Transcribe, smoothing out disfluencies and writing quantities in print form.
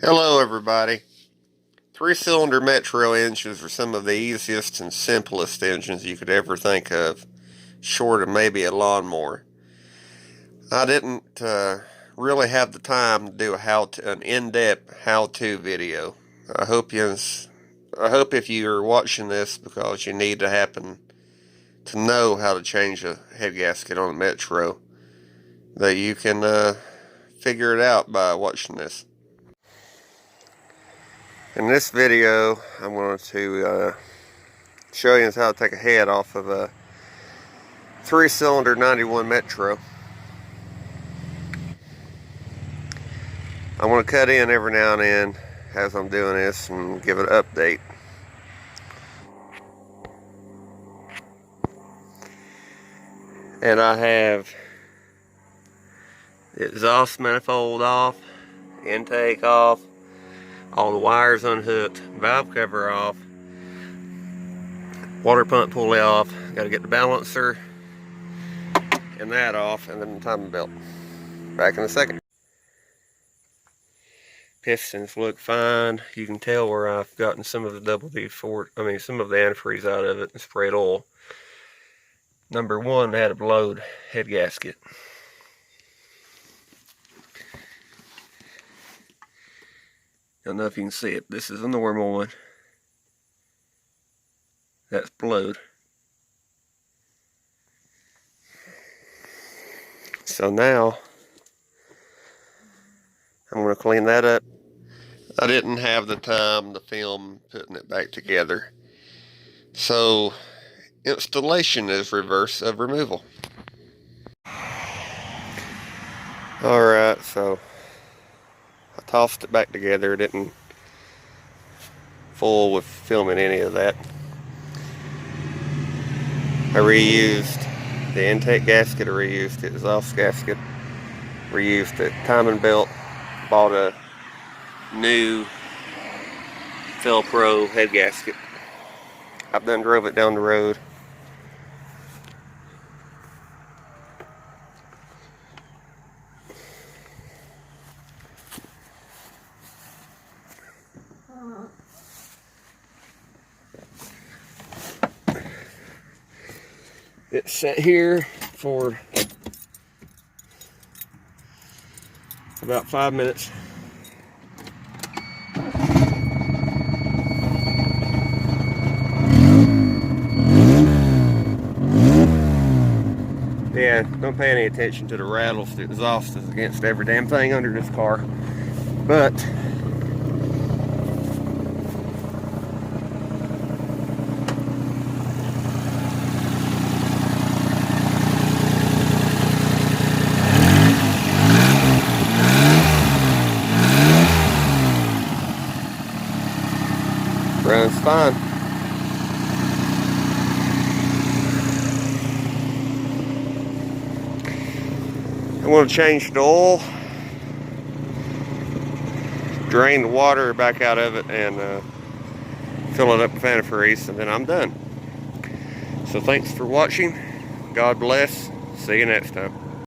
Hello everybody. Three-cylinder Metro engines are some of the easiest and simplest engines you could ever think of, short of maybe a lawnmower. I didn't really have the time to do an in-depth how-to video. I hope if you're watching this because you need to happen to know how to change a head gasket on a Metro, that you can figure it out by watching this. In this video, I'm going to show you how to take a head off of a three-cylinder 91 Metro. I'm going to cut in every now and then as I'm doing this and give it an update. And I have the exhaust manifold off, intake off, all the wires unhooked, valve cover off, water pump pulley off. Got to get the balancer and that off, and then the timing belt. Back in a second. Pistons look fine. You can tell where I've gotten some of the some of the antifreeze out of it and sprayed oil. Number one had a blowed head gasket. I don't know if you can see it. This is a normal one. That's blowed. So now I'm going to clean that up. I didn't have the time to film putting it back together. So installation is reverse of removal. Alright, so I tossed it back together. It didn't fool with filming any of that. I reused the intake gasket, I reused the exhaust gasket, reused the timing belt, bought a new Pro head gasket. I've done drove it down the road. It's set here for about 5 minutes. Yeah, don't pay any attention to the rattles. The exhaust is against every damn thing under this car. But runs fine. I'm going to change the oil, drain the water back out of it, and fill it up with antifreeze, and then I'm done. So thanks for watching. God bless. See you next time.